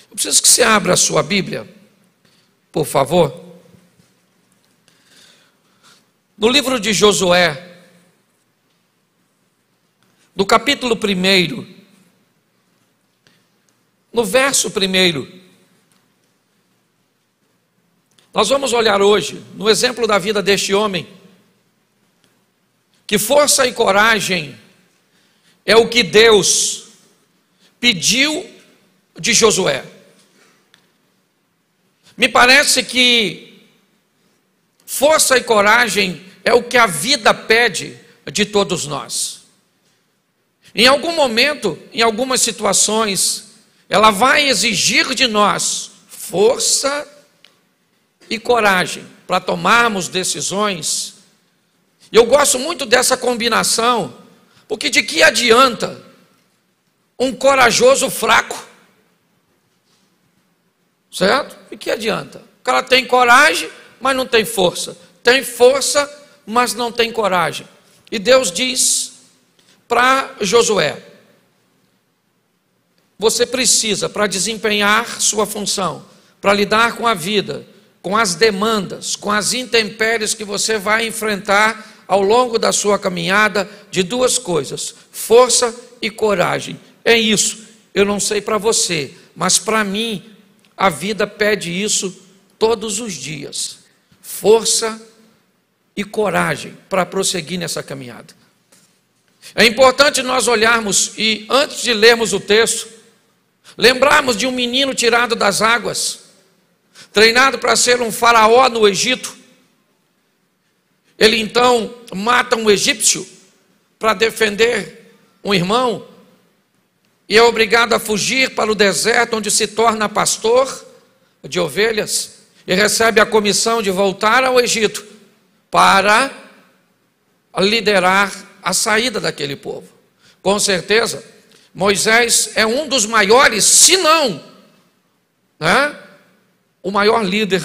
Eu preciso que você abra a sua Bíblia, por favor. No livro de Josué, no capítulo 1, no verso 1, nós vamos olhar hoje no exemplo da vida deste homem, que força e coragem é o que Deus pediu de Josué. Me parece que força e coragem é o que a vida pede de todos nós. Em algum momento, em algumas situações, ela vai exigir de nós força e coragem para tomarmos decisões. E eu gosto muito dessa combinação, porque de que adianta um corajoso fraco? Certo? De que adianta? O cara tem coragem, mas não tem força. Tem força, mas não tem coragem. E Deus diz para Josué: você precisa, para desempenhar sua função, para lidar com a vida, com as demandas, com as intempéries que você vai enfrentar ao longo da sua caminhada, de duas coisas: força e coragem. É isso. Eu não sei para você, mas para mim a vida pede isso todos os dias: força e coragem para prosseguir nessa caminhada. É importante nós olharmos e, antes de lermos o texto, lembrarmos de um menino tirado das águas, treinado para ser um faraó no Egito. Ele então mata um egípcio para defender um irmão e é obrigado a fugir para o deserto, onde se torna pastor de ovelhas e recebe a comissão de voltar ao Egito para liderar a saída daquele povo. Com certeza, Moisés é um dos maiores, se não, o maior líder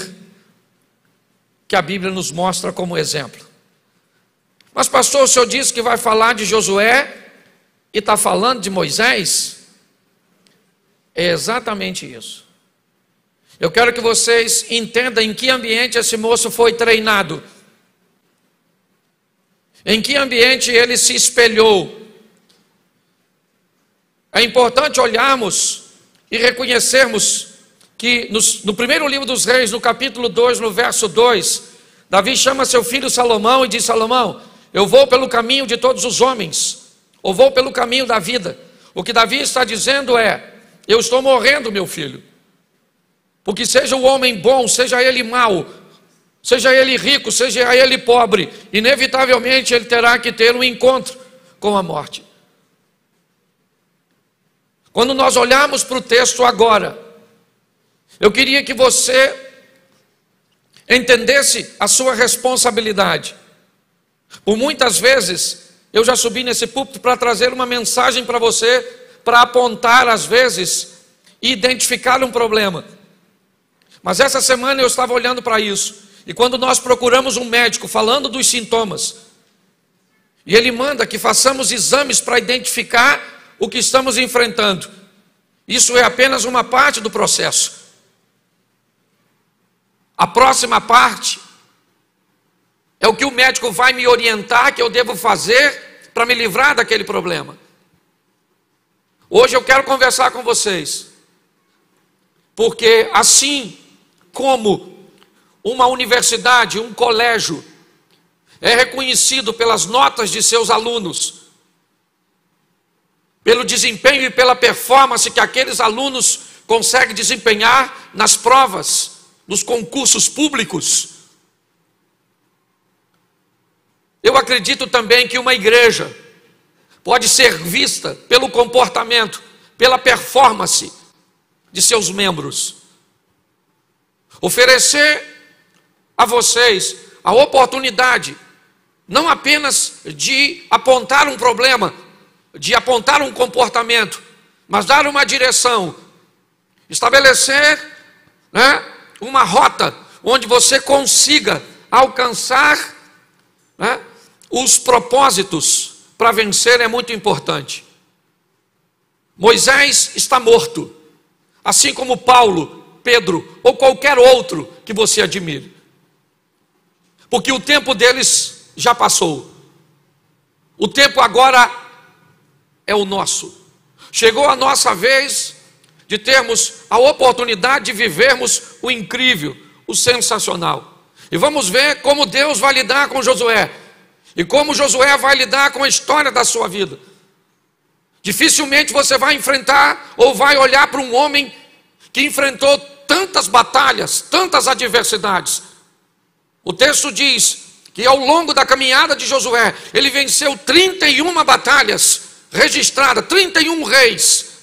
que a Bíblia nos mostra como exemplo. Mas pastor, o senhor disse que vai falar de Josué e está falando de Moisés? É exatamente isso. Eu quero que vocês entendam em que ambiente esse moço foi treinado, em que ambiente ele se espelhou. É importante olharmos e reconhecermos que no primeiro livro dos Reis, no capítulo 2, no verso 2, Davi chama seu filho Salomão e diz: Salomão, eu vou pelo caminho de todos os homens, ou vou pelo caminho da vida. O que Davi está dizendo é: eu estou morrendo, meu filho, porque seja o homem bom, seja ele mau, seja ele rico, seja ele pobre, inevitavelmente ele terá que ter um encontro com a morte. Quando nós olharmos para o texto agora, eu queria que você entendesse a sua responsabilidade. Por muitas vezes, eu já subi nesse púlpito para trazer uma mensagem para você, para apontar às vezes e identificar um problema. Mas essa semana eu estava olhando para isso, e quando nós procuramos um médico falando dos sintomas, e ele manda que façamos exames para identificar o que estamos enfrentando, isso é apenas uma parte do processo. A próxima parte é o que o médico vai me orientar que eu devo fazer para me livrar daquele problema. Hoje eu quero conversar com vocês, porque assim como uma universidade, um colégio, é reconhecido pelas notas de seus alunos, pelo desempenho e pela performance que aqueles alunos conseguem desempenhar nas provas, nos concursos públicos. Eu acredito também que uma igreja pode ser vista pelo comportamento, pela performance de seus membros. Oferecer a vocês a oportunidade, não apenas de apontar um problema, de apontar um comportamento, mas dar uma direção, estabelecer, uma rota onde você consiga alcançar, os propósitos para vencer é muito importante. Moisés está morto. assim como Paulo, Pedro ou qualquer outro que você admire. Porque o tempo deles já passou. O tempo agora é o nosso. Chegou a nossa vez de termos a oportunidade de vivermos o incrível, o sensacional. E vamos ver como Deus vai lidar com Josué. E como Josué vai lidar com a história da sua vida. Dificilmente você vai enfrentar ou vai olhar para um homem que enfrentou tantas batalhas, tantas adversidades. O texto diz que ao longo da caminhada de Josué, ele venceu 31 batalhas registradas, 31 reis.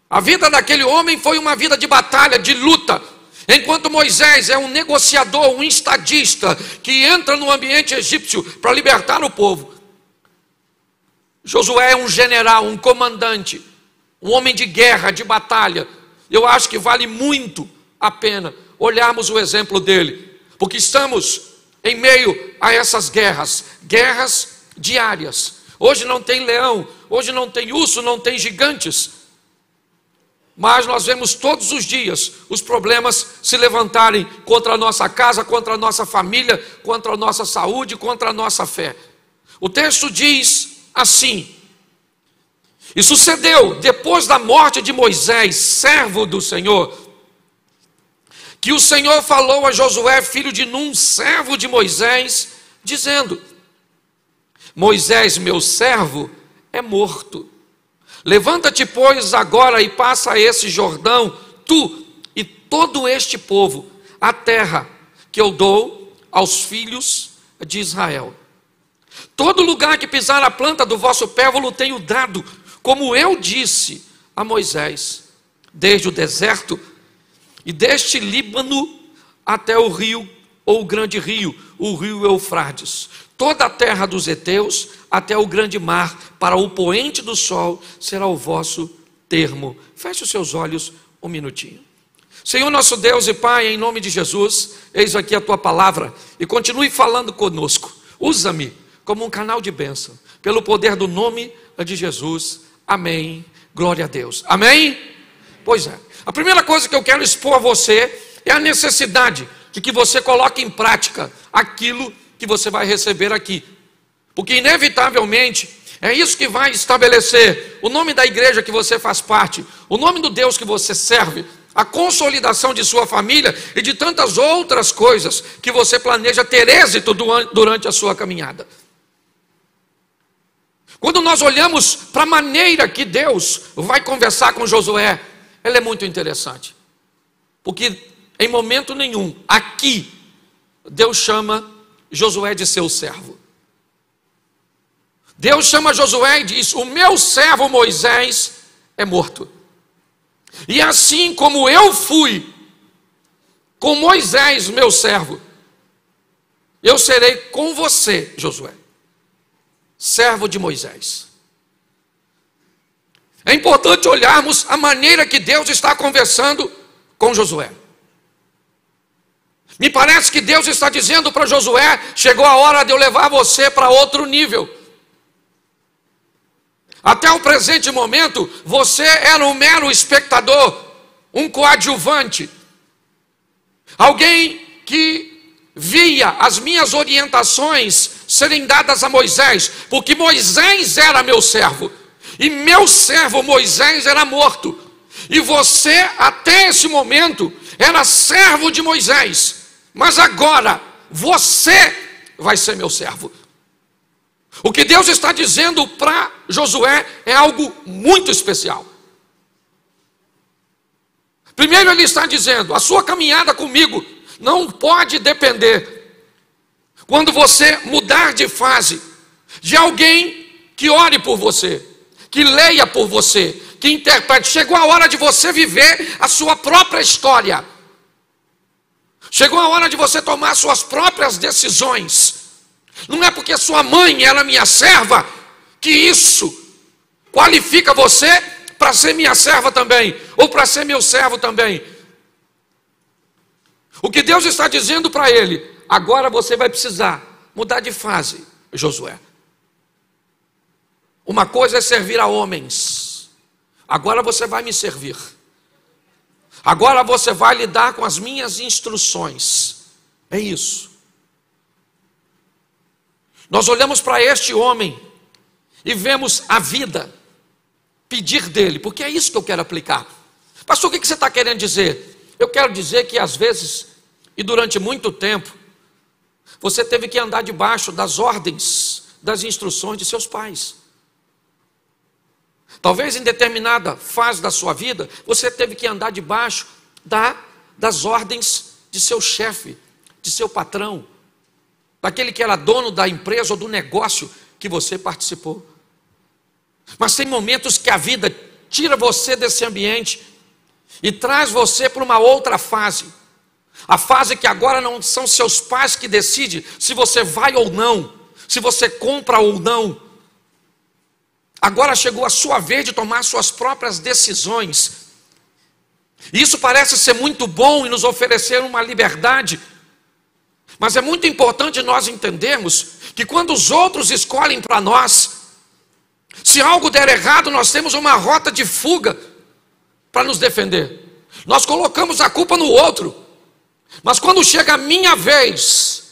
A vida daquele homem foi uma vida de batalha, de luta. Enquanto Moisés é um negociador, um estadista, que entra no ambiente egípcio para libertar o povo. Josué é um general, um comandante, um homem de guerra, de batalha. Eu acho que vale muito a pena olharmos o exemplo dele, porque estamos em meio a essas guerras diárias. Hoje não tem leão, hoje não tem urso, não tem gigantes, mas nós vemos todos os dias os problemas se levantarem contra a nossa casa, contra a nossa família, contra a nossa saúde, contra a nossa fé. O texto diz assim: e sucedeu, depois da morte de Moisés, servo do Senhor, que o Senhor falou a Josué, filho de Num, servo de Moisés, dizendo: Moisés, meu servo, é morto. Levanta-te, pois, agora e passa esse Jordão, tu e todo este povo, a terra que eu dou aos filhos de Israel. Todo lugar que pisar a planta do vosso pé, eu tenho dado, como eu disse a Moisés, desde o deserto e deste Líbano até o rio, ou o grande rio, o rio Eufrates. Toda a terra dos heteus até o grande mar, para o poente do sol, será o vosso termo. Feche os seus olhos um minutinho. Senhor nosso Deus e Pai, em nome de Jesus, eis aqui a tua palavra e continue falando conosco. Usa-me como um canal de bênção, pelo poder do nome de Jesus. Amém. Glória a Deus. Amém? Pois é. A primeira coisa que eu quero expor a você é a necessidade de que você coloque em prática aquilo que você vai receber aqui. Porque inevitavelmente é isso que vai estabelecer o nome da igreja que você faz parte, o nome do Deus que você serve, a consolidação de sua família e de tantas outras coisas que você planeja ter êxito durante a sua caminhada. Quando nós olhamos para a maneira que Deus vai conversar com Josué, ela é muito interessante. Porque em momento nenhum, aqui, Deus chama Josué de seu servo. Deus chama Josué e diz: o meu servo Moisés é morto. E assim como eu fui com Moisés, meu servo, eu serei com você, Josué, servo de Moisés. É importante olharmos a maneira que Deus está conversando com Josué. Me parece que Deus está dizendo para Josué: chegou a hora de eu levar você para outro nível. Até o presente momento, você era um mero espectador, um coadjuvante, alguém que via as minhas orientações serem dadas a Moisés, porque Moisés era meu servo, e meu servo Moisés era morto, e você até esse momento era servo de Moisés, mas agora você vai ser meu servo. O que Deus está dizendo para Josué é algo muito especial. Primeiro ele está dizendo: a sua caminhada comigo não pode depender, quando você mudar de fase, de alguém que ore por você, que leia por você, que interprete. Chegou a hora de você viver a sua própria história. Chegou a hora de você tomar suas próprias decisões. Não é porque sua mãe era minha serva que isso qualifica você para ser minha serva também, ou para ser meu servo também. O que Deus está dizendo para ele: agora você vai precisar mudar de fase, Josué. Uma coisa é servir a homens, agora você vai me servir. Agora você vai lidar com as minhas instruções. É isso. Nós olhamos para este homem e vemos a vida pedir dele, porque é isso que eu quero aplicar. Pastor, o que você está querendo dizer? Eu quero dizer que às vezes, e durante muito tempo, você teve que andar debaixo das ordens, das instruções de seus pais. Talvez em determinada fase da sua vida, você teve que andar debaixo das ordens de seu chefe, de seu patrão, daquele que era dono da empresa ou do negócio que você participou. Mas tem momentos que a vida tira você desse ambiente e traz você para uma outra fase. A fase que agora não são seus pais que decidem se você vai ou não, se você compra ou não. Agora chegou a sua vez de tomar suas próprias decisões. E isso parece ser muito bom e nos oferecer uma liberdade. Mas é muito importante nós entendermos que quando os outros escolhem para nós, se algo der errado, nós temos uma rota de fuga para nos defender. Nós colocamos a culpa no outro. Mas quando chega a minha vez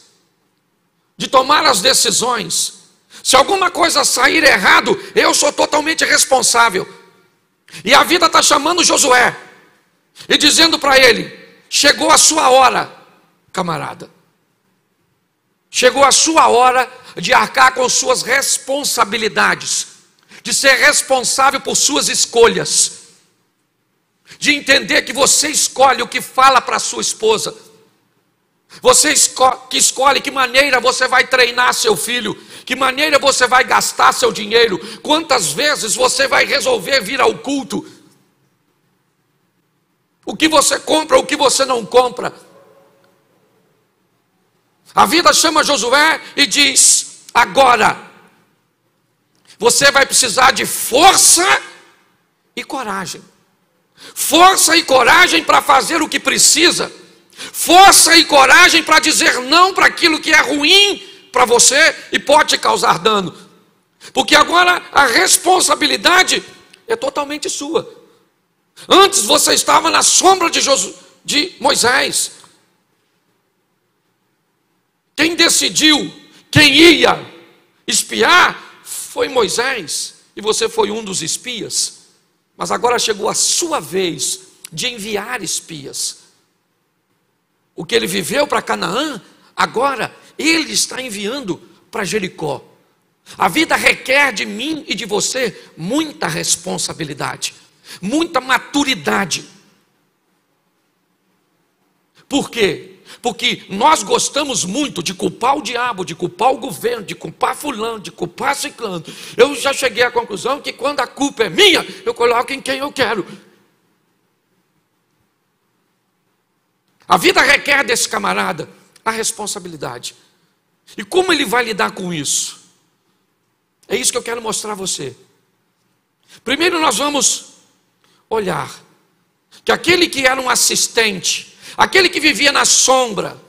de tomar as decisões, se alguma coisa sair errado, eu sou totalmente responsável. E a vida está chamando Josué e dizendo para ele: chegou a sua hora, camarada. Chegou a sua hora de arcar com suas responsabilidades, de ser responsável por suas escolhas, de entender que você escolhe o que fala para a sua esposa, você que escolhe que maneira você vai treinar seu filho, que maneira você vai gastar seu dinheiro, quantas vezes você vai resolver vir ao culto, o que você compra, o que você não compra. A vida chama Josué e diz: agora você vai precisar de força e coragem. Força e coragem para fazer o que precisa. Força e coragem para dizer não para aquilo que é ruim para você e pode te causar dano. Porque agora a responsabilidade é totalmente sua. Antes você estava na sombra de Moisés. Quem decidiu quem ia espiar foi Moisés. E você foi um dos espias. Mas agora chegou a sua vez de enviar espias. O que ele viveu para Canaã, agora ele está enviando para Jericó. A vida requer de mim e de você muita responsabilidade, muita maturidade. Por quê? Porque nós gostamos muito de culpar o diabo, de culpar o governo, de culpar fulano, de culpar ciclano. Eu já cheguei à conclusão que quando a culpa é minha, eu coloco em quem eu quero. A vida requer desse camarada a responsabilidade. E como ele vai lidar com isso? É isso que eu quero mostrar a você. Primeiro nós vamos olhar que aquele que era um assistente, aquele que vivia na sombra,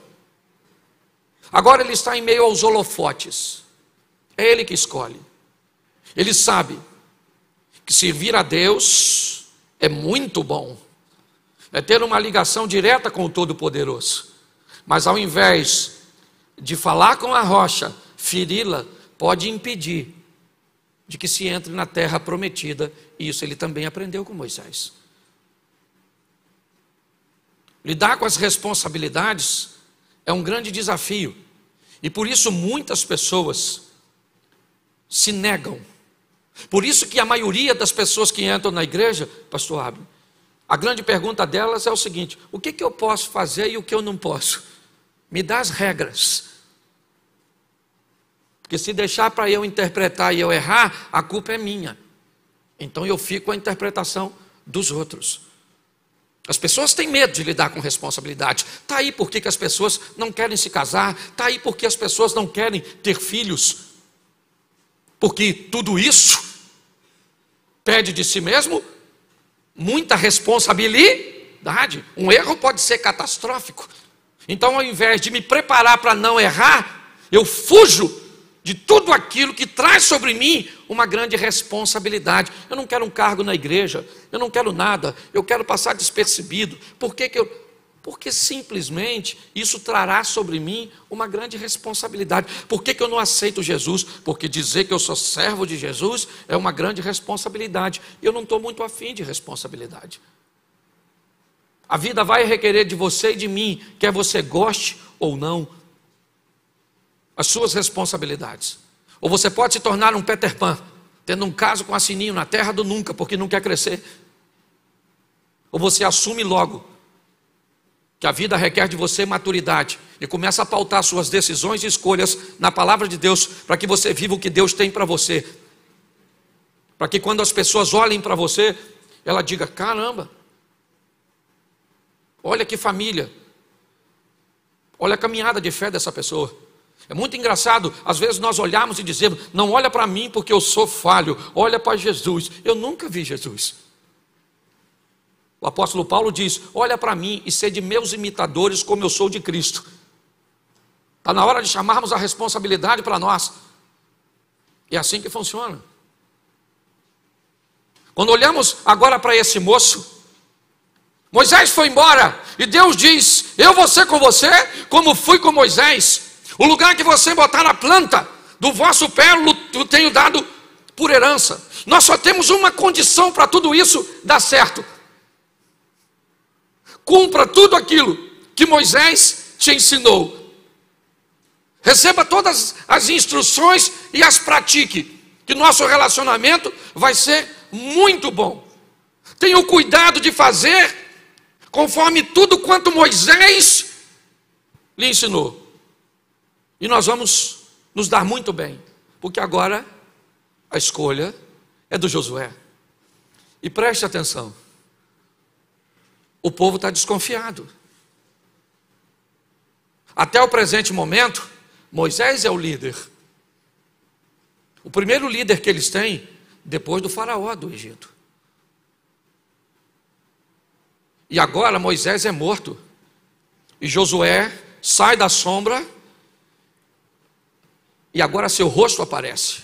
agora ele está em meio aos holofotes. É ele que escolhe. Ele sabe que servir a Deus é muito bom. É ter uma ligação direta com o Todo-Poderoso. Mas ao invés de falar com a rocha, feri-la, pode impedir de que se entre na terra prometida. E isso ele também aprendeu com Moisés. Lidar com as responsabilidades é um grande desafio. E por isso muitas pessoas se negam. Por isso que a maioria das pessoas que entram na igreja, pastor Abner, a grande pergunta delas é o seguinte: o que eu posso fazer e o que eu não posso? Me dá as regras. Porque se deixar para eu interpretar e eu errar, a culpa é minha. Então eu fico com a interpretação dos outros. As pessoas têm medo de lidar com responsabilidade. Está aí porque as pessoas não querem se casar. Está aí porque as pessoas não querem ter filhos. Porque tudo isso pede de si mesmo muita responsabilidade. Um erro pode ser catastrófico. Então, ao invés de me preparar para não errar, eu fujo de tudo aquilo que traz sobre mim uma grande responsabilidade. Eu não quero um cargo na igreja, eu não quero nada, eu quero passar despercebido. Porque simplesmente isso trará sobre mim uma grande responsabilidade. Por que eu não aceito Jesus? Porque dizer que eu sou servo de Jesus é uma grande responsabilidade. Eu não estou muito afim de responsabilidade. A vida vai requerer de você e de mim, quer você goste ou não, as suas responsabilidades. Ou você pode se tornar um Peter Pan, tendo um caso com a Sininho na terra do nunca, porque não quer crescer. Ou você assume logo que a vida requer de você maturidade e começa a pautar suas decisões e escolhas na palavra de Deus, para que você viva o que Deus tem para você. Para que quando as pessoas olhem para você, ela diga: caramba, olha que família, olha a caminhada de fé dessa pessoa. É muito engraçado, às vezes nós olhamos e dizemos: não olha para mim porque eu sou falho, olha para Jesus. Eu nunca vi Jesus. O apóstolo Paulo diz: olha para mim e sede meus imitadores como eu sou de Cristo. Está na hora de chamarmos a responsabilidade para nós. É assim que funciona. Quando olhamos agora para esse moço, Moisés foi embora e Deus diz: eu vou ser com você como fui com Moisés. O lugar que você botar a planta do vosso pé eu tenho dado por herança. Nós só temos uma condição para tudo isso dar certo: cumpra tudo aquilo que Moisés te ensinou. Receba todas as instruções e as pratique, que nosso relacionamento vai ser muito bom. Tenha o cuidado de fazer conforme tudo quanto Moisés lhe ensinou. E nós vamos nos dar muito bem, porque agora a escolha é do Josué. E preste atenção, o povo está desconfiado. Até o presente momento, Moisés é o líder. O primeiro líder que eles têm, depois do faraó do Egito. E agora Moisés é morto. E Josué sai da sombra. E agora seu rosto aparece.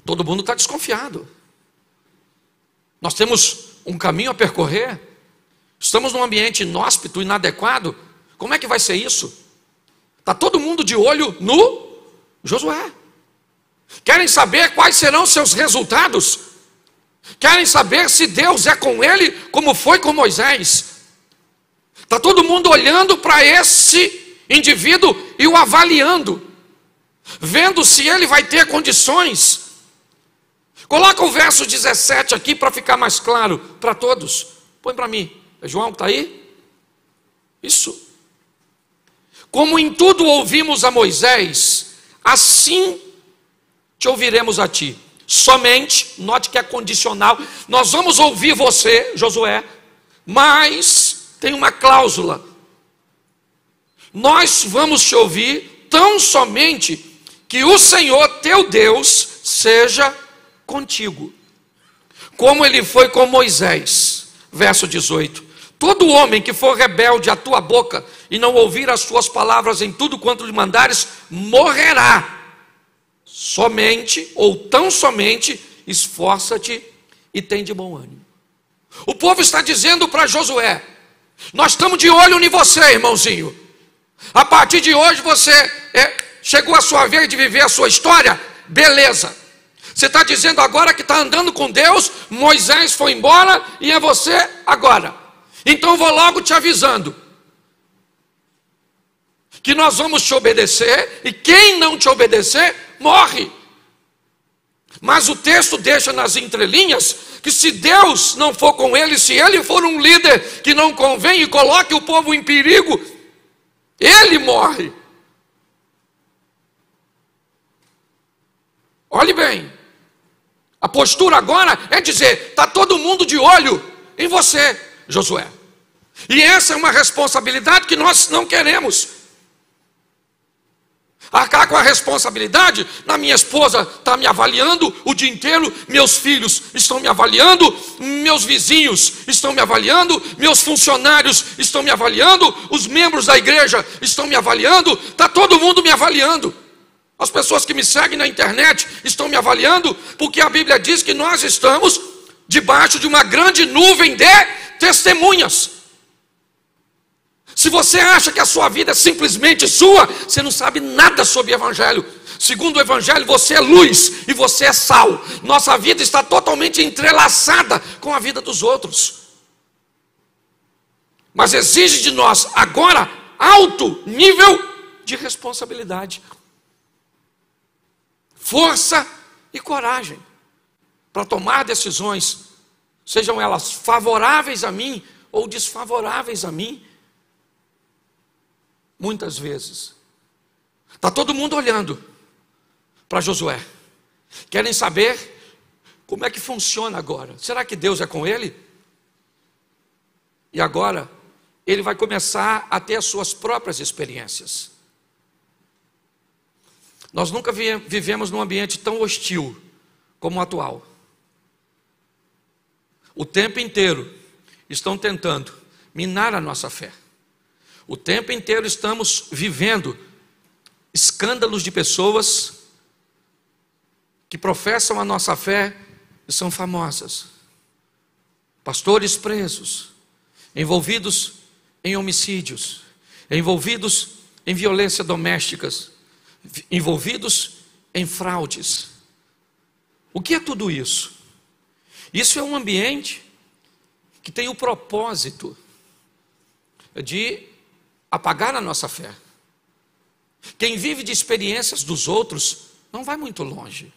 Todo mundo está desconfiado. Nós temos um caminho a percorrer. Estamos num ambiente inóspito, inadequado. Como é que vai ser isso? Está todo mundo de olho no Josué. Querem saber quais serão seus resultados? Querem saber se Deus é com ele como foi com Moisés? Está todo mundo olhando para esse indivíduo e o avaliando, vendo se ele vai ter condições. Coloca o verso 17 aqui para ficar mais claro para todos. Põe para mim. É João que está aí? Isso. Como em tudo ouvimos a Moisés, assim te ouviremos a ti. Somente, note que é condicional, nós vamos ouvir você, Josué, mas tem uma cláusula: nós vamos te ouvir tão somente que o Senhor teu Deus seja contigo, como ele foi com Moisés. Verso 18: todo homem que for rebelde à tua boca e não ouvir as tuas palavras em tudo quanto lhe mandares, morrerá. Somente, ou tão somente, esforça-te e tem de bom ânimo. O povo está dizendo para Josué: nós estamos de olho em você, irmãozinho. A partir de hoje você chegou a sua vez de viver a sua história. Beleza. Você está dizendo agora que está andando com Deus. Moisés foi embora e é você agora. Então vou logo te avisando que nós vamos te obedecer, e quem não te obedecer, morre. Mas o texto deixa nas entrelinhas que se Deus não for com ele, se ele for um líder que não convém e coloque o povo em perigo, ele morre. Olhe bem, a postura agora é dizer: está todo mundo de olho em você, Josué. E essa é uma responsabilidade que nós não queremos. Arcar com a responsabilidade, minha esposa está me avaliando o dia inteiro, meus filhos estão me avaliando, meus vizinhos estão me avaliando, meus funcionários estão me avaliando, os membros da igreja estão me avaliando, está todo mundo me avaliando. As pessoas que me seguem na internet estão me avaliando, porque a Bíblia diz que nós estamos debaixo de uma grande nuvem de testemunhas. Se você acha que a sua vida é simplesmente sua, você não sabe nada sobre o Evangelho. Segundo o Evangelho, você é luz e você é sal. Nossa vida está totalmente entrelaçada com a vida dos outros. Mas exige de nós agora alto nível de responsabilidade, força e coragem para tomar decisões, sejam elas favoráveis a mim ou desfavoráveis a mim. Muitas vezes está todo mundo olhando para Josué, querem saber como é que funciona agora. Será que Deus é com ele? E agora ele vai começar a ter as suas próprias experiências. Nós nunca vivemos num ambiente tão hostil como o atual. O tempo inteiro estão tentando minar a nossa fé. O tempo inteiro estamos vivendo escândalos de pessoas que professam a nossa fé e são famosas. Pastores presos, envolvidos em homicídios, envolvidos em violência domésticas, envolvidos em fraudes. O que é tudo isso? Isso é um ambiente que tem o propósito de apagar a nossa fé. Quem vive de experiências dos outros não vai muito longe.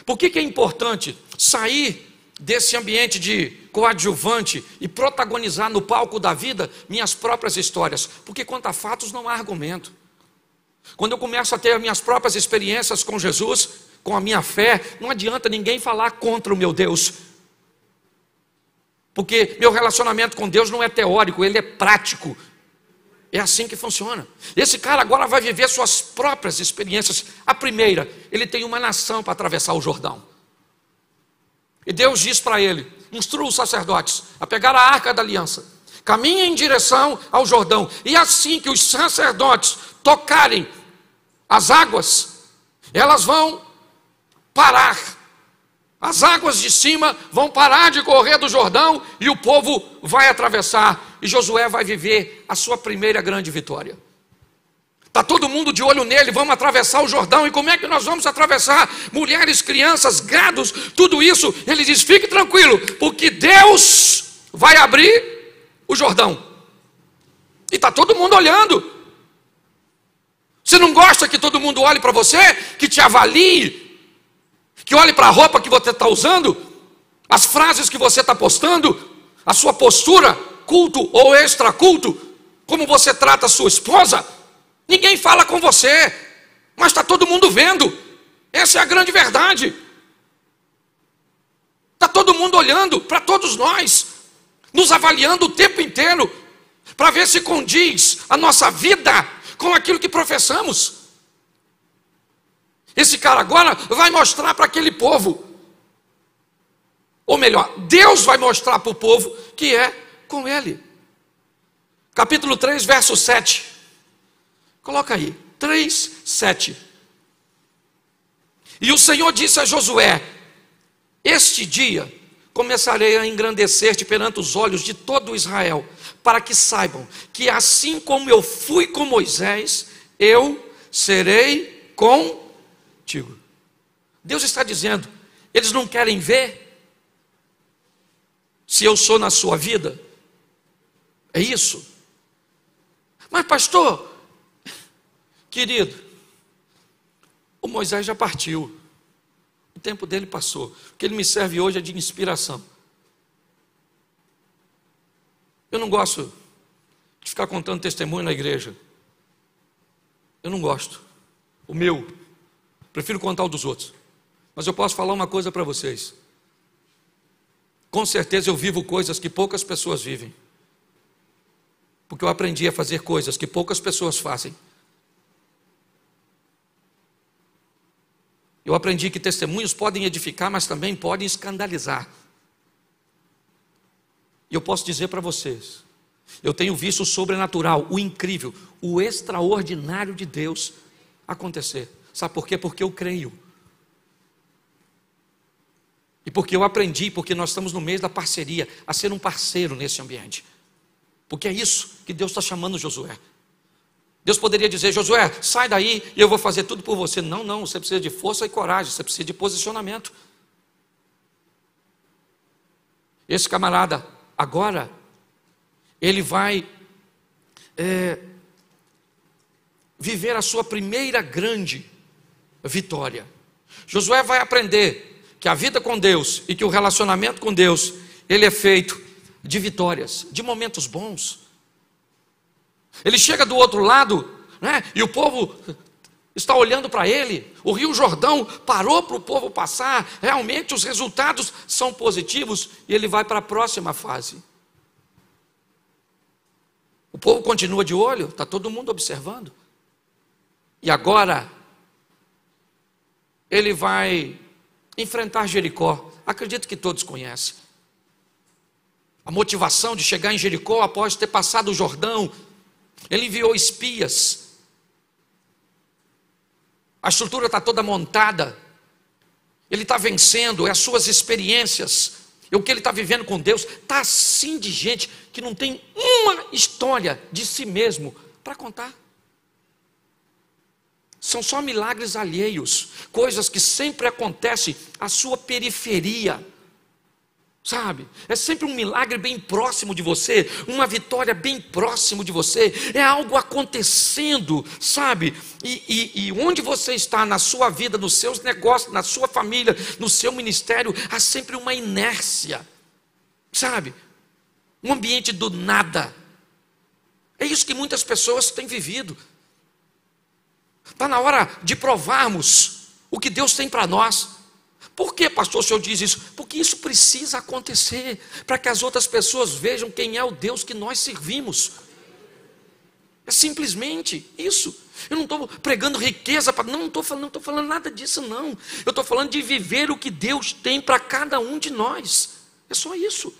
Por que é importante sair desse ambiente de coadjuvante e protagonizar no palco da vida minhas próprias histórias? Porque quanto a fatos não há argumento. Quando eu começo a ter as minhas próprias experiências com Jesus, com a minha fé, não adianta ninguém falar contra o meu Deus. Porque meu relacionamento com Deus não é teórico, ele é prático. É assim que funciona. Esse cara agora vai viver suas próprias experiências. A primeira, ele tem uma nação para atravessar o Jordão. E Deus diz para ele: instrua os sacerdotes a pegar a arca da aliança, caminha em direção ao Jordão, e assim que os sacerdotes tocarem as águas, elas vão parar. As águas de cima vão parar de correr do Jordão e o povo vai atravessar. E Josué vai viver a sua primeira grande vitória. Está todo mundo de olho nele, vamos atravessar o Jordão. E como é que nós vamos atravessar? Mulheres, crianças, gados, tudo isso. Ele diz: fique tranquilo, porque Deus vai abrir o Jordão. E está todo mundo olhando. Você não gosta que todo mundo olhe para você, que te avalie, que olhe para a roupa que você está usando, as frases que você está postando, a sua postura, culto ou extraculto, como você trata a sua esposa? Ninguém fala com você, mas está todo mundo vendo. Essa é a grande verdade. Está todo mundo olhando para todos nós, nos avaliando o tempo inteiro, para ver se condiz a nossa vida com aquilo que professamos. Esse cara agora vai mostrar para aquele povo, ou melhor, Deus vai mostrar para o povo que é com ele. Capítulo 3, verso 7. Coloca aí, 3, 7. E o Senhor disse a Josué: este dia começarei a engrandecer-te perante os olhos de todo Israel, para que saibam que assim como eu fui com Moisés, eu serei contigo. Deus está dizendo: eles não querem ver se eu sou na sua vida? É isso? Mas pastor, querido, o Moisés já partiu, o tempo dele passou. O que ele me serve hoje é de inspiração. Eu não gosto de ficar contando testemunho na igreja. Eu não gosto. O meu, prefiro contar o dos outros. Mas eu posso falar uma coisa para vocês. Com certeza eu vivo coisas que poucas pessoas vivem. Porque eu aprendi a fazer coisas que poucas pessoas fazem. Eu aprendi que testemunhos podem edificar, mas também podem escandalizar. E eu posso dizer para vocês, eu tenho visto o sobrenatural, o incrível, o extraordinário de Deus acontecer. Sabe por quê? Porque eu creio. E porque eu aprendi, porque nós estamos no meio da parceria, a ser um parceiro nesse ambiente. Porque é isso que Deus está chamando Josué. Deus poderia dizer: Josué, sai daí e eu vou fazer tudo por você. Não, não, você precisa de força e coragem, você precisa de posicionamento. Esse camarada, agora, ele vai viver a sua primeira grande vitória. Josué vai aprender que a vida com Deus e que o relacionamento com Deus, ele é feito de vitórias, de momentos bons. Ele chega do outro lado, né, e o povo está olhando para ele. O Rio Jordão parou para o povo passar. Realmente os resultados são positivos. E ele vai para a próxima fase. O povo continua de olho, está todo mundo observando. E agora ele vai enfrentar Jericó. Acredito que todos conhecem a motivação de chegar em Jericó após ter passado o Jordão. Ele enviou espias. A estrutura está toda montada. Ele está vencendo, é as suas experiências, é o que ele está vivendo com Deus. Está assim de gente que não tem uma história de si mesmo para contar. São só milagres alheios, coisas que sempre acontecem à sua periferia. Sabe, é sempre um milagre bem próximo de você, uma vitória bem próximo de você, é algo acontecendo, sabe, e onde você está na sua vida, nos seus negócios, na sua família, no seu ministério, há sempre uma inércia, sabe, um ambiente do nada. É isso que muitas pessoas têm vivido. Está na hora de provarmos o que Deus tem para nós. Por que, pastor, o senhor diz isso? Porque isso precisa acontecer, para que as outras pessoas vejam quem é o Deus que nós servimos. É simplesmente isso. Eu não estou pregando riqueza, não estou falando nada disso, não. Eu estou falando de viver o que Deus tem para cada um de nós. É só isso.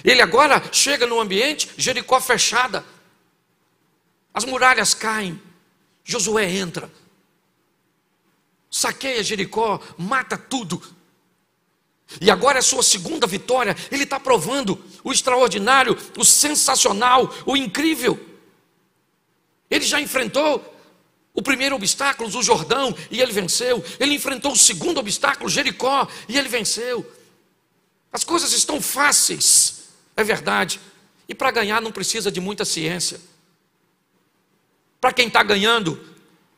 Ele agora chega no ambiente, Jericó fechada, as muralhas caem, Josué entra, saqueia Jericó, mata tudo. E agora é a sua segunda vitória. Ele está provando o extraordinário, o sensacional, o incrível. Ele já enfrentou o primeiro obstáculo, o Jordão, e ele venceu. Ele enfrentou o segundo obstáculo, Jericó, e ele venceu. As coisas estão fáceis, é verdade. E para ganhar não precisa de muita ciência. Para quem está ganhando,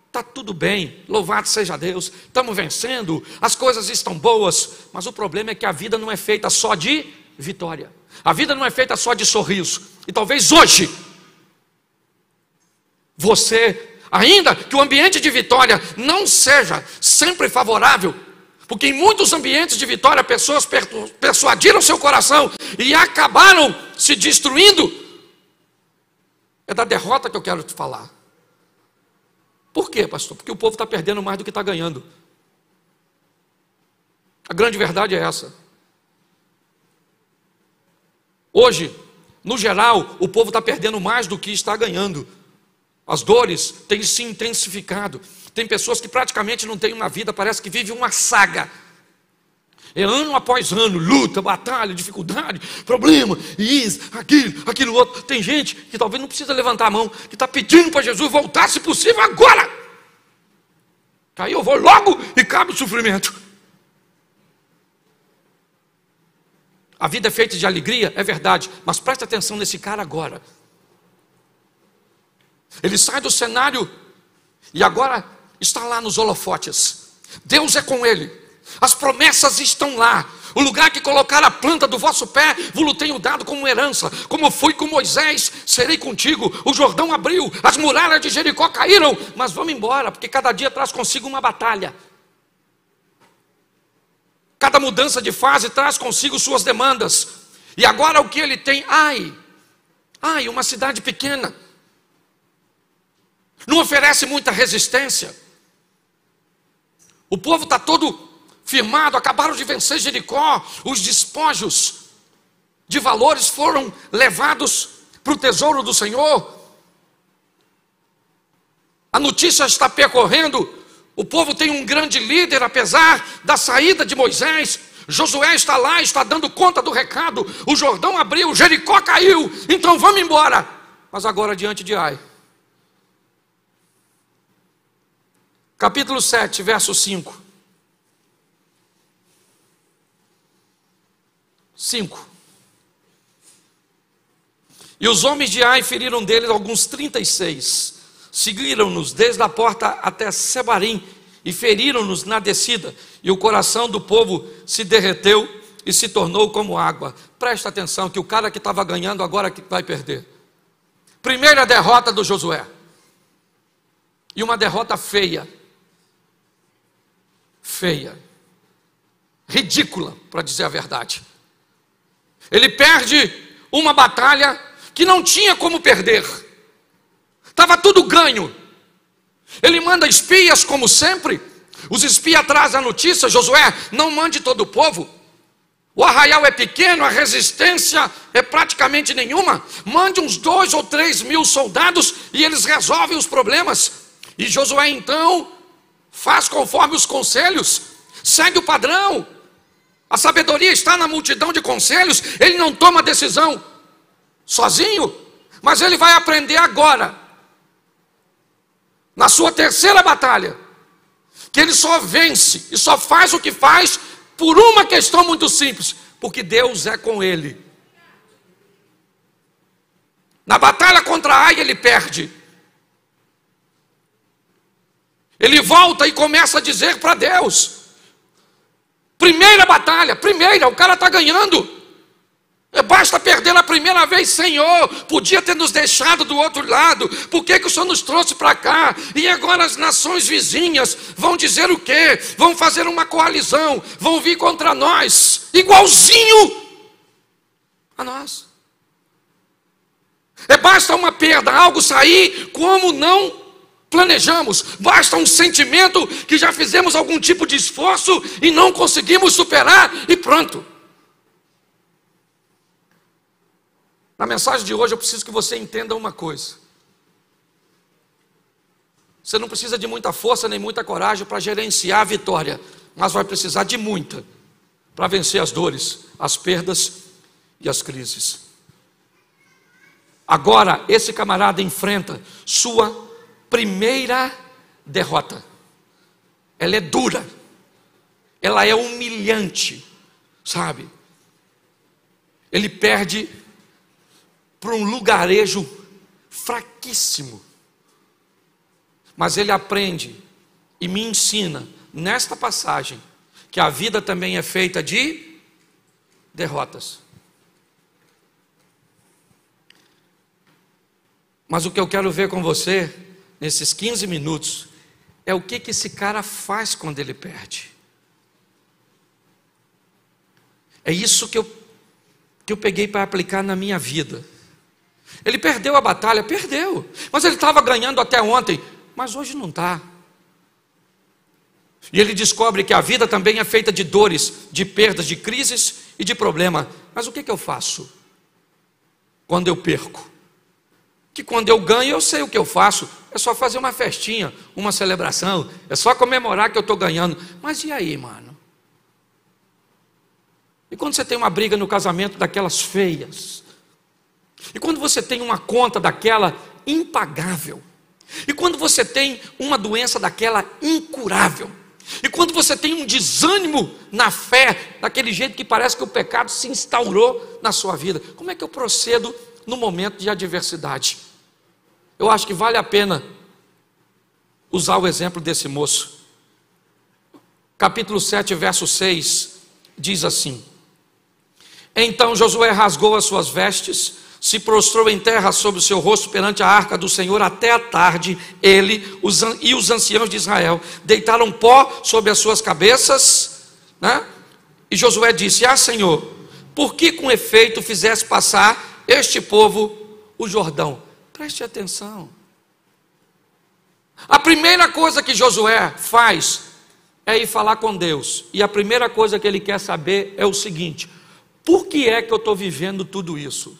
está tudo bem, louvado seja Deus, estamos vencendo, as coisas estão boas, mas o problema é que a vida não é feita só de vitória, a vida não é feita só de sorriso. E talvez hoje, você, ainda que o ambiente de vitória não seja sempre favorável, porque em muitos ambientes de vitória, pessoas persuadiram seu coração e acabaram se destruindo, é da derrota que eu quero te falar. Por quê, pastor? Porque o povo está perdendo mais do que está ganhando. A grande verdade é essa. Hoje, no geral, o povo está perdendo mais do que está ganhando. As dores têm se intensificado. Tem pessoas que praticamente não têm uma vida, parece que vive uma saga. É ano após ano, luta, batalha, dificuldade, problema, isso, aquilo outro. Tem gente que talvez não precisa levantar a mão, que está pedindo para Jesus voltar, se possível, agora. Aí eu vou logo e cabe o sofrimento. A vida é feita de alegria, é verdade, mas preste atenção nesse cara agora. Ele sai do cenário e agora está lá nos holofotes. Deus é com ele. As promessas estão lá. O lugar que colocar a planta do vosso pé, vos tenho dado como herança. Como fui com Moisés, serei contigo. O Jordão abriu, as muralhas de Jericó caíram. Mas vamos embora, porque cada dia traz consigo uma batalha. Cada mudança de fase traz consigo suas demandas. E agora o que ele tem? Uma cidade pequena. Não oferece muita resistência. O povo está todo firmado, acabaram de vencer Jericó, os despojos de valores foram levados para o tesouro do Senhor. A notícia está percorrendo, o povo tem um grande líder, apesar da saída de Moisés. Josué está lá, está dando conta do recado. O Jordão abriu, Jericó caiu, então vamos embora. Mas agora diante de Ai. Capítulo 7, verso 5. 5. E os homens de Ai feriram deles alguns 36. Seguiram-nos desde a porta até Sebarim e feriram-nos na descida. E o coração do povo se derreteu e se tornou como água. Presta atenção que o cara que estava ganhando agora que vai perder. Primeira derrota do Josué. E uma derrota feia. Feia. Ridícula, para dizer a verdade. Ele perde uma batalha que não tinha como perder. Estava tudo ganho. Ele manda espias como sempre. Os espias trazem a notícia: Josué, não mande todo o povo. O arraial é pequeno, a resistência é praticamente nenhuma. Mande uns 2 ou 3 mil soldados e eles resolvem os problemas. E Josué então faz conforme os conselhos, segue o padrão. A sabedoria está na multidão de conselhos. Ele não toma decisão sozinho, mas ele vai aprender agora, na sua terceira batalha, que ele só vence e só faz o que faz por uma questão muito simples: porque Deus é com ele. Na batalha contra Ai ele perde. Ele volta e começa a dizer para Deus: primeira batalha, primeira, o cara está ganhando. Basta perder a primeira vez. Senhor, podia ter nos deixado do outro lado. Por que o Senhor nos trouxe para cá? E agora as nações vizinhas vão dizer o quê? Vão fazer uma coalizão, vão vir contra nós, igualzinho a nós. Basta uma perda, algo sair como não planejamos. Basta um sentimento que já fizemos algum tipo de esforço e não conseguimos superar e pronto. Na mensagem de hoje eu preciso que você entenda uma coisa. Você não precisa de muita força nem muita coragem para gerenciar a vitória, mas vai precisar de muita para vencer as dores, as perdas e as crises. Agora esse camarada enfrenta sua primeira derrota. Ela é dura, ela é humilhante, sabe? Ele perde para um lugarejo fraquíssimo. Mas ele aprende e me ensina nesta passagem que a vida também é feita de derrotas. Mas o que eu quero ver com você nesses 15 minutos é o que esse cara faz quando ele perde. É isso que eu peguei para aplicar na minha vida. Ele perdeu a batalha, perdeu, mas ele estava ganhando até ontem, mas hoje não está. E ele descobre que a vida também é feita de dores, de perdas, de crises e de problema. Mas o que eu faço quando eu perco? Que quando eu ganho eu sei o que eu faço. É só fazer uma festinha, uma celebração, é só comemorar que eu estou ganhando. Mas e aí, mano? E quando você tem uma briga no casamento daquelas feias? E quando você tem uma conta daquela impagável? E quando você tem uma doença daquela incurável? E quando você tem um desânimo na fé, daquele jeito que parece que o pecado se instaurou na sua vida? Como é que eu procedo no momento de adversidade? Eu acho que vale a pena usar o exemplo desse moço. Capítulo 7, verso 6, diz assim: Então Josué rasgou as suas vestes, se prostrou em terra sobre o seu rosto perante a arca do Senhor até a tarde. Ele e os anciãos de Israel deitaram pó sobre as suas cabeças, né? E Josué disse: Senhor, por que com efeito fizeste passar este povo o Jordão? Preste atenção. A primeira coisa que Josué faz é ir falar com Deus. E a primeira coisa que ele quer saber é o seguinte: por que é que eu estou vivendo tudo isso?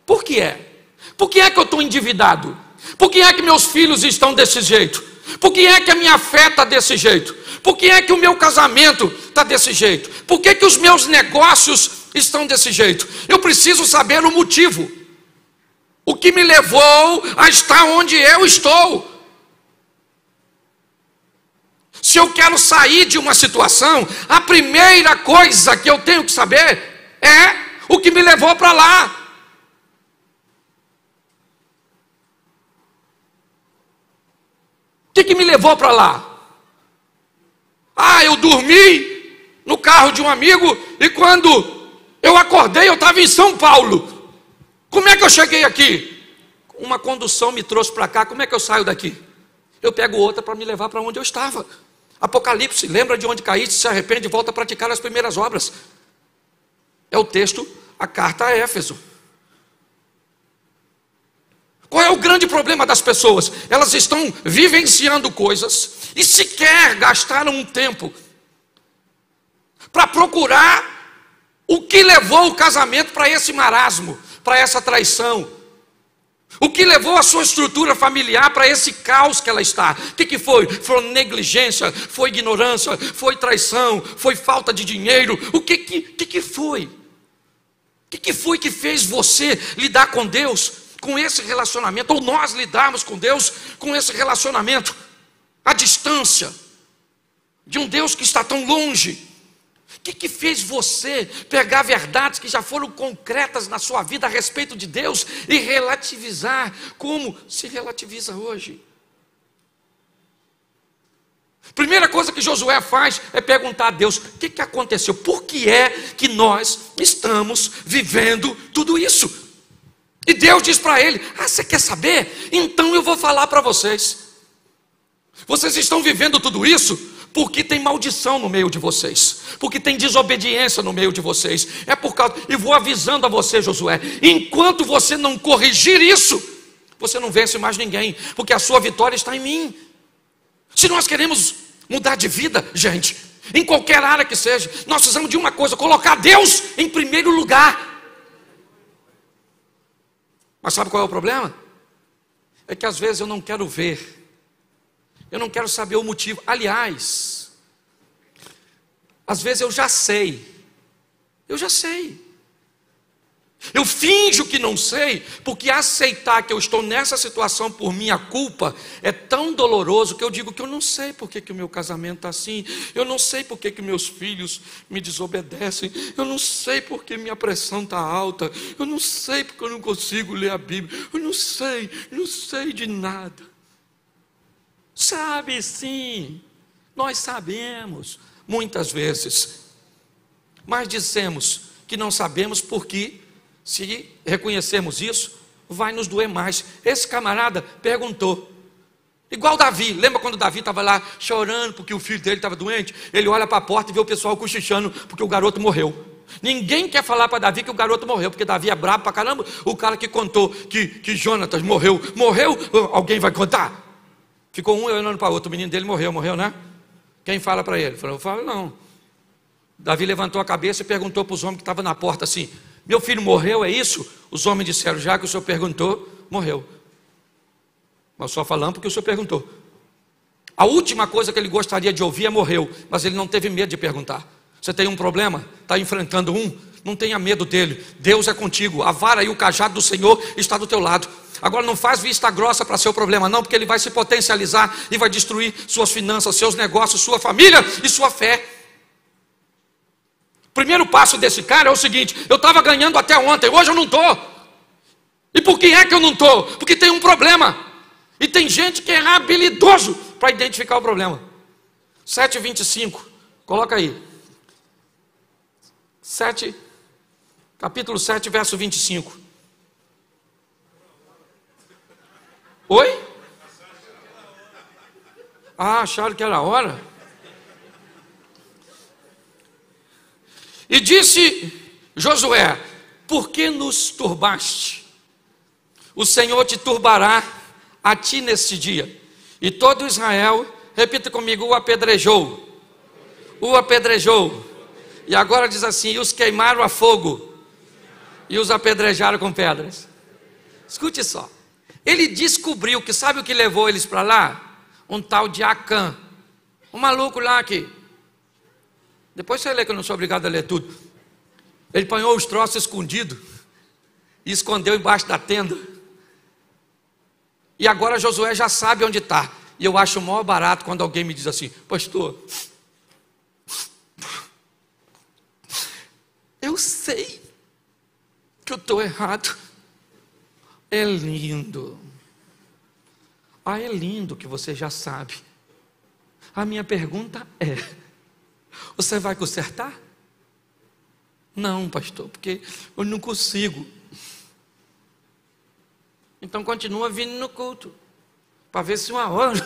Por que é? Por que é que eu estou endividado? Por que é que meus filhos estão desse jeito? Por que é que a minha fé está desse jeito? Por que é que o meu casamento está desse jeito? Por que que os meus negócios estão desse jeito? Eu preciso saber o motivo. O que me levou a estar onde eu estou. Se eu quero sair de uma situação, a primeira coisa que eu tenho que saber é o que me levou para lá. O que me levou para lá? Eu dormi no carro de um amigo e quando eu acordei eu estava em São Paulo. Como é que eu cheguei aqui? Uma condução me trouxe para cá, como é que eu saio daqui? Eu pego outra para me levar para onde eu estava. Apocalipse, lembra de onde caíste, se arrepende e volta a praticar as primeiras obras. É o texto, a carta a Éfeso. Qual é o grande problema das pessoas? Elas estão vivenciando coisas e sequer gastaram um tempo para procurar o que levou o casamento para esse marasmo, para essa traição. O que levou a sua estrutura familiar para esse caos que ela está? O que foi? Foi negligência, foi ignorância, foi traição, foi falta de dinheiro. O que foi? O que foi que fez você lidar com Deus com esse relacionamento, ou nós lidarmos com Deus com esse relacionamento à distância de um Deus que está tão longe? O que fez você pegar verdades que já foram concretas na sua vida a respeito de Deus e relativizar como se relativiza hoje? Primeira coisa que Josué faz é perguntar a Deus: o que aconteceu? Por que é que nós estamos vivendo tudo isso? E Deus diz para ele: você quer saber? Então eu vou falar para vocês. Vocês estão vivendo tudo isso porque tem maldição no meio de vocês, porque tem desobediência no meio de vocês. É por causa, e vou avisando a você, Josué, enquanto você não corrigir isso, você não vence mais ninguém, porque a sua vitória está em mim. Se nós queremos mudar de vida, gente, em qualquer área que seja, nós precisamos de uma coisa: colocar Deus em primeiro lugar. Mas sabe qual é o problema? É que às vezes eu não quero ver, eu não quero saber o motivo. Aliás, às vezes eu já sei. Eu finjo que não sei, porque aceitar que eu estou nessa situação por minha culpa é tão doloroso que eu digo que eu não sei porque que o meu casamento está assim, eu não sei porque que meus filhos me desobedecem, eu não sei porque minha pressão está alta, eu não sei porque eu não consigo ler a Bíblia, eu não sei de nada. Sabe sim, nós sabemos muitas vezes, mas dizemos que não sabemos porque, se reconhecermos isso, vai nos doer mais. Esse camarada perguntou, igual Davi. Lembra quando Davi estava lá chorando porque o filho dele estava doente? Ele olha para a porta e vê o pessoal cochichando porque o garoto morreu. Ninguém quer falar para Davi que o garoto morreu, porque Davi é brabo para caramba. O cara que contou que Jonatas morreu, alguém vai contar? Ficou um olhando para o outro, o menino dele morreu, né? Quem fala para ele? Falou: eu falo não. Davi levantou a cabeça e perguntou para os homens que estavam na porta assim: meu filho morreu, é isso? Os homens disseram: já que o senhor perguntou, morreu. Mas só falando porque o senhor perguntou. A última coisa que ele gostaria de ouvir é morreu, mas ele não teve medo de perguntar. Você tem um problema? Está enfrentando um? Não tenha medo dele. Deus é contigo. A vara e o cajado do Senhor está do teu lado. Agora não faz vista grossa para seu problema não, porque ele vai se potencializar e vai destruir suas finanças, seus negócios, sua família e sua fé. Primeiro passo desse cara é o seguinte: eu estava ganhando até ontem, hoje eu não estou. E por que é que eu não estou? Porque tem um problema. E tem gente que é habilidoso para identificar o problema. 7:25, coloca aí. Capítulo 7, verso 25. Oi? Acharam que era a hora? E disse Josué: por que nos turbaste? O Senhor te turbará a ti neste dia. E todo Israel, repita comigo, o apedrejou. O apedrejou. E agora diz assim: e os queimaram a fogo, e os apedrejaram com pedras. Escute só. Ele descobriu que sabe o que levou eles para lá? Um tal de Acã, um maluco lá que, depois você lê que eu não sou obrigado a ler tudo. Ele apanhou os troços escondidos e escondeu embaixo da tenda. E agora Josué já sabe onde está. E eu acho o maior barato quando alguém me diz assim: pastor, eu sei que eu estou errado. É lindo. Ah, é lindo que você já sabe. A minha pergunta é: você vai consertar? Não, pastor, porque eu não consigo. Então continua vindo no culto, para ver se uma hora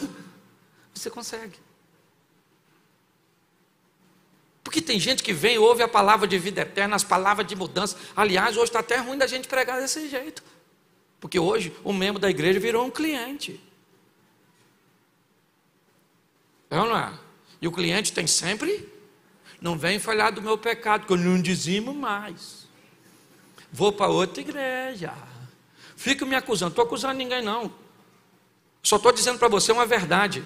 você consegue. Porque tem gente que vem e ouve a palavra de vida eterna, as palavras de mudança. Aliás, hoje está até ruim da gente pregar desse jeito. Porque hoje o membro da igreja virou um cliente. É ou não é? E o cliente tem sempre: não vem falar do meu pecado, que eu não dizimo mais. Vou para outra igreja. Fica me acusando. Não estou acusando ninguém, não. Só estou dizendo para você uma verdade.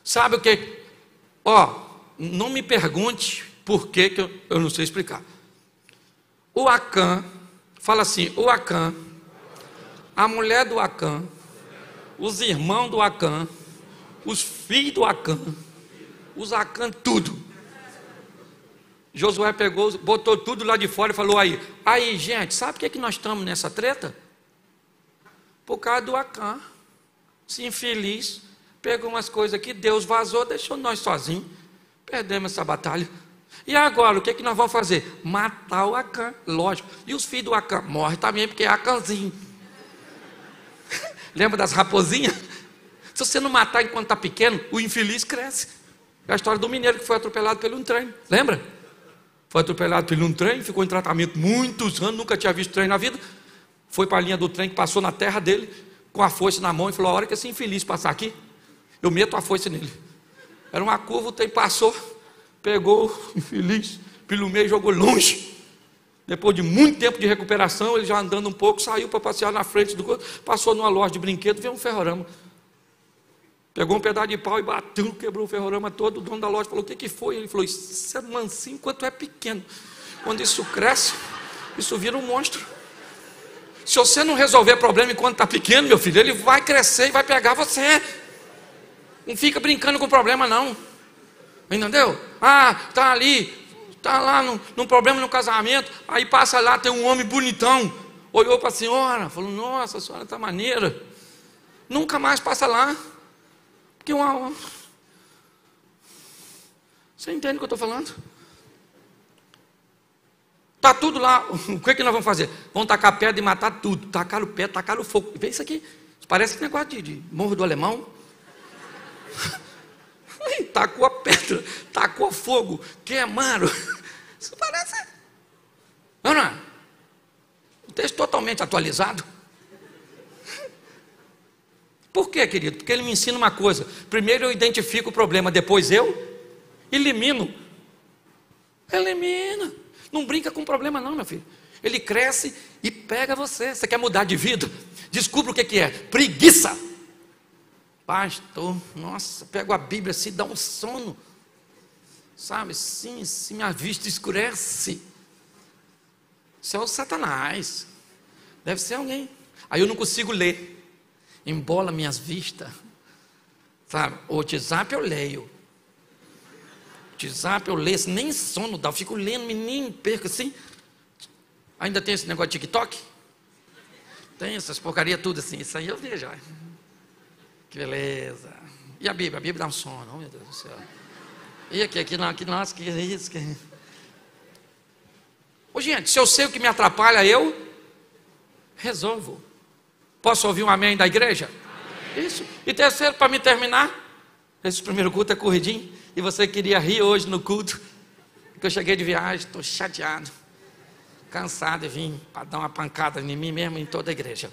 Sabe o que? Não me pergunte por que eu não sei explicar. O Acã, fala assim, o Acã, a mulher do Acã, os irmãos do Acã, os filhos do Acã, os Acã, tudo. Josué pegou, botou tudo lá de fora e falou: aí gente, sabe por que nós estamos nessa treta? Por causa do Acã, se infeliz, pegou umas coisas aqui, Deus vazou, deixou nós sozinhos, perdemos essa batalha. E agora, o que nós vamos fazer? Matar o Acã, lógico. E os filhos do Acã morrem também, porque é Acãzinho. Lembra das raposinhas? Se você não matar enquanto está pequeno, o infeliz cresce. É a história do mineiro que foi atropelado por um trem, lembra? Foi atropelado por um trem, ficou em tratamento muitos anos, nunca tinha visto trem na vida. Foi para a linha do trem que passou na terra dele, com a foice na mão, e falou: a hora que esse infeliz passar aqui, eu meto a foice nele. Era uma curva, o trem passou, pegou o infeliz pelo meio e jogou longe. Depois de muito tempo de recuperação, ele já andando um pouco, saiu para passear na frente do corpo, passou numa loja de brinquedos, viu um ferrorama. Pegou um pedaço de pau e bateu, quebrou o ferrorama todo. O dono da loja falou: o que foi? Ele falou: isso é mansinho enquanto é pequeno. Quando isso cresce, isso vira um monstro. Se você não resolver problema enquanto está pequeno, meu filho, ele vai crescer e vai pegar você. Não fica brincando com o problema, não. Entendeu? Está ali, está lá num problema no casamento, aí passa lá, tem um homem bonitão, olhou para a senhora, falou: nossa, a senhora está maneira. Nunca mais passa lá. Porque você entende o que eu estou falando? Está tudo lá. O que nós vamos fazer? Vamos tacar pedra e matar tudo. Tacaram o pé, tacaram o fogo. Vê isso aqui. Parece que negócio de Morro do Alemão. Tacou a pedra, tacou fogo, queimaram. Isso parece. Não é? O texto totalmente atualizado. Por quê, querido? Porque ele me ensina uma coisa: primeiro eu identifico o problema, depois eu elimino. Elimina. Não brinca com o problema não, meu filho. Ele cresce e pega você. Você quer mudar de vida? Descubra o que é preguiça. Pastor, nossa, pego a Bíblia assim, dá um sono. Sabe, sim, minha vista escurece. Isso é o Satanás. Deve ser alguém. Aí eu não consigo ler. Embola minhas vistas, sabe? O WhatsApp eu leio. O WhatsApp eu leio, assim, nem sono dá, eu fico lendo, menino, perco assim. Ainda tem esse negócio de TikTok? Tem essas porcarias tudo assim, isso aí eu vejo. Ó. Que beleza. E a Bíblia? A Bíblia dá um sono, oh meu Deus do céu. E aqui nossa, que é isso? Ô gente, se eu sei o que me atrapalha, eu resolvo. Posso ouvir um amém da igreja? Amém. Isso. E terceiro, para me terminar, esse primeiro culto é corridinho, e você queria rir hoje no culto, porque eu cheguei de viagem, estou chateado, cansado, e vim para dar uma pancada em mim mesmo, em toda a igreja.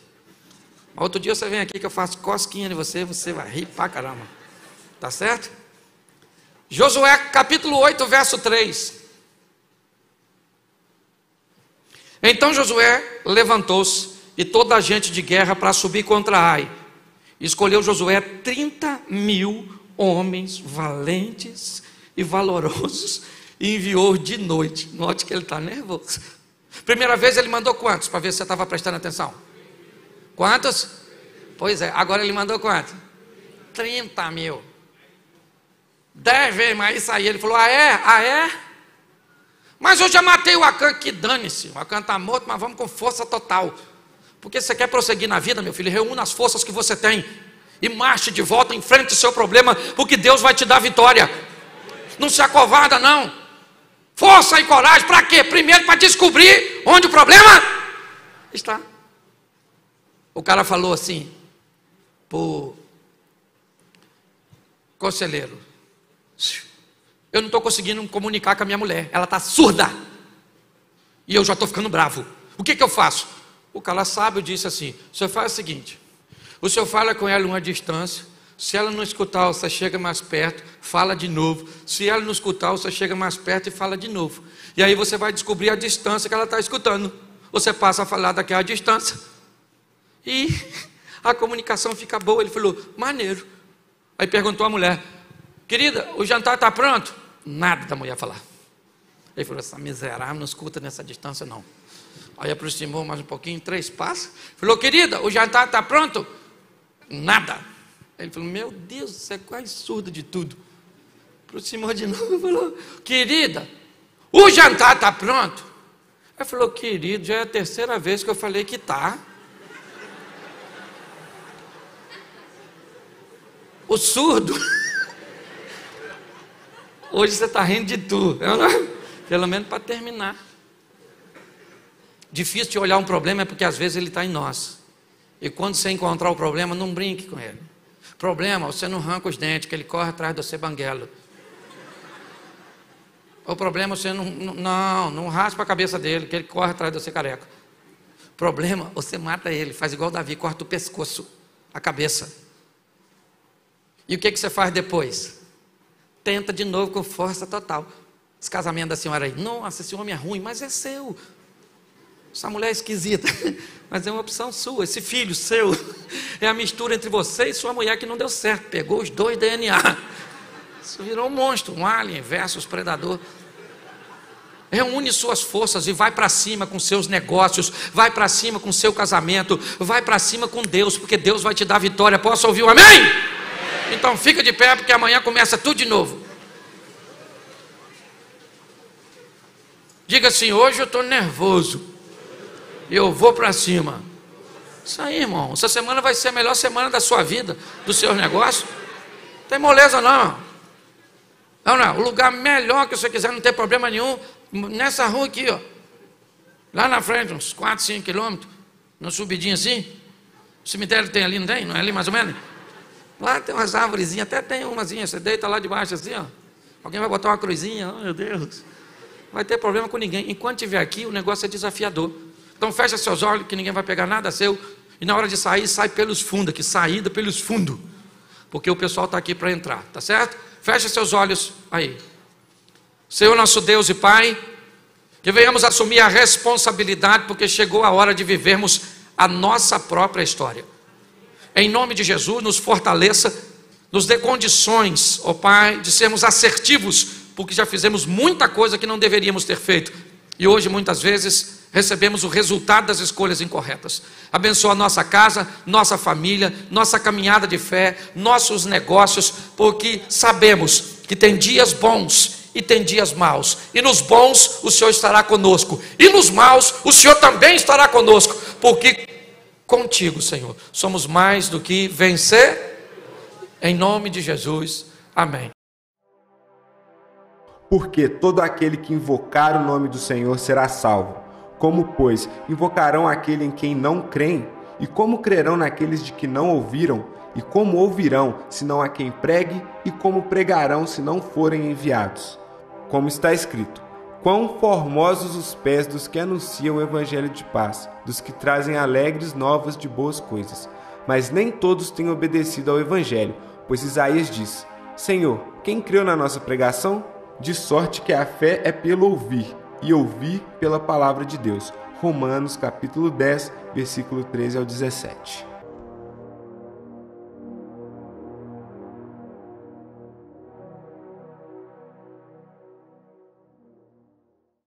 Mas outro dia você vem aqui que eu faço cosquinha de você, você vai rir pra caramba. Tá certo? Josué capítulo 8, verso 3. Então Josué levantou-se e toda a gente de guerra para subir contra Ai. Escolheu Josué 30.000 homens valentes e valorosos e enviou de noite. Note que ele está nervoso. Primeira vez ele mandou quantos? Para ver se você estava prestando atenção. Quantos? Pois é, agora ele mandou quantos? 30.000. 10 vezes mais isso aí. Ele falou, ah é? Mas eu já matei o Acã, que dane-se. O Acã está morto, mas vamos com força total. Porque você quer prosseguir na vida, meu filho, reúna as forças que você tem e marche de volta, enfrente o seu problema, porque Deus vai te dar vitória. Não se acovarda, não. Força e coragem, para quê? Primeiro para descobrir onde o problema está. O cara falou assim pro conselheiro: eu não estou conseguindo me comunicar com a minha mulher, ela está surda, e eu já estou ficando bravo. O que eu faço? O cara sábio disse assim: o senhor faz o seguinte, o senhor fala com ela uma distância, se ela não escutar, você chega mais perto, fala de novo, se ela não escutar, você chega mais perto e fala de novo, e aí você vai descobrir a distância que ela está escutando, você passa a falar daquela distância, e a comunicação fica boa. Ele falou, maneiro. Aí perguntou a mulher: querida, o jantar está pronto? Nada da mulher falar. Ele falou, essa miserável não escuta nessa distância não. Aí aproximou mais um pouquinho, 3 passos. Falou, querida, o jantar está pronto? Nada. Ele falou, meu Deus, você é quase surdo de tudo. Aproximou de novo e falou, querida, o jantar está pronto? Ele falou, querido, já é a 3ª vez que eu falei que está. O surdo. Hoje você está rindo de tudo. Pelo menos para terminar. Difícil de olhar um problema é porque às vezes ele está em nós. E quando você encontrar o problema, não brinque com ele. Problema, você não arranca os dentes, que ele corre atrás de você banguelo. O problema, você não raspa a cabeça dele, que ele corre atrás de você careca. Problema, você mata ele, faz igual Davi, corta o pescoço, a cabeça. E o que você faz depois? Tenta de novo com força total. Esse casamento da senhora aí, nossa, esse homem é ruim, mas é seu. Essa mulher é esquisita, mas é uma opção sua. Esse filho seu é a mistura entre você e sua mulher que não deu certo. Pegou os 2 DNA. Isso virou um monstro, um alien versus predador. Reúne suas forças e vai para cima com seus negócios, vai para cima com seu casamento, vai para cima com Deus, porque Deus vai te dar vitória. Posso ouvir um amém? Então fica de pé, porque amanhã começa tudo de novo. Diga assim, hoje eu estou nervoso. Eu vou para cima. Isso aí, irmão. Essa semana vai ser a melhor semana da sua vida, dos seus negócios. Não tem moleza não. Não. O lugar melhor que você quiser, não tem problema nenhum. Nessa rua aqui, ó. Lá na frente, uns 4, 5 quilômetros. Numa subidinha assim. O cemitério tem ali, não tem? Não é ali mais ou menos? Lá tem umas árvorezinhas, até tem umazinha. Você deita lá debaixo assim, ó. Alguém vai botar uma cruzinha. Oh, meu Deus. Não vai ter problema com ninguém. Enquanto estiver aqui, o negócio é desafiador. Então fecha seus olhos, que ninguém vai pegar nada seu. E na hora de sair, sai pelos fundos, aqui, saída pelos fundos. Porque o pessoal está aqui para entrar, tá certo? Fecha seus olhos aí. Senhor nosso Deus e Pai, que venhamos assumir a responsabilidade, porque chegou a hora de vivermos a nossa própria história. Em nome de Jesus, nos fortaleça, nos dê condições, ó Pai, de sermos assertivos, porque já fizemos muita coisa que não deveríamos ter feito. E hoje, muitas vezes, recebemos o resultado das escolhas incorretas. Abençoa a nossa casa, nossa família, nossa caminhada de fé, nossos negócios, porque sabemos que tem dias bons e tem dias maus. E nos bons o Senhor estará conosco, e nos maus o Senhor também estará conosco, porque contigo, Senhor, somos mais do que vencer. Em nome de Jesus, amém. Porque todo aquele que invocar o nome do Senhor será salvo. Como, pois, invocarão aquele em quem não creem? E como crerão naqueles de que não ouviram? E como ouvirão, se não há quem pregue? E como pregarão, se não forem enviados? Como está escrito, quão formosos os pés dos que anunciam o evangelho de paz, dos que trazem alegres novas de boas coisas. Mas nem todos têm obedecido ao evangelho, pois Isaías diz, Senhor, quem creu na nossa pregação? De sorte que a fé é pelo ouvir, e ouvir pela palavra de Deus. Romanos capítulo 10, versículo 13 ao 17.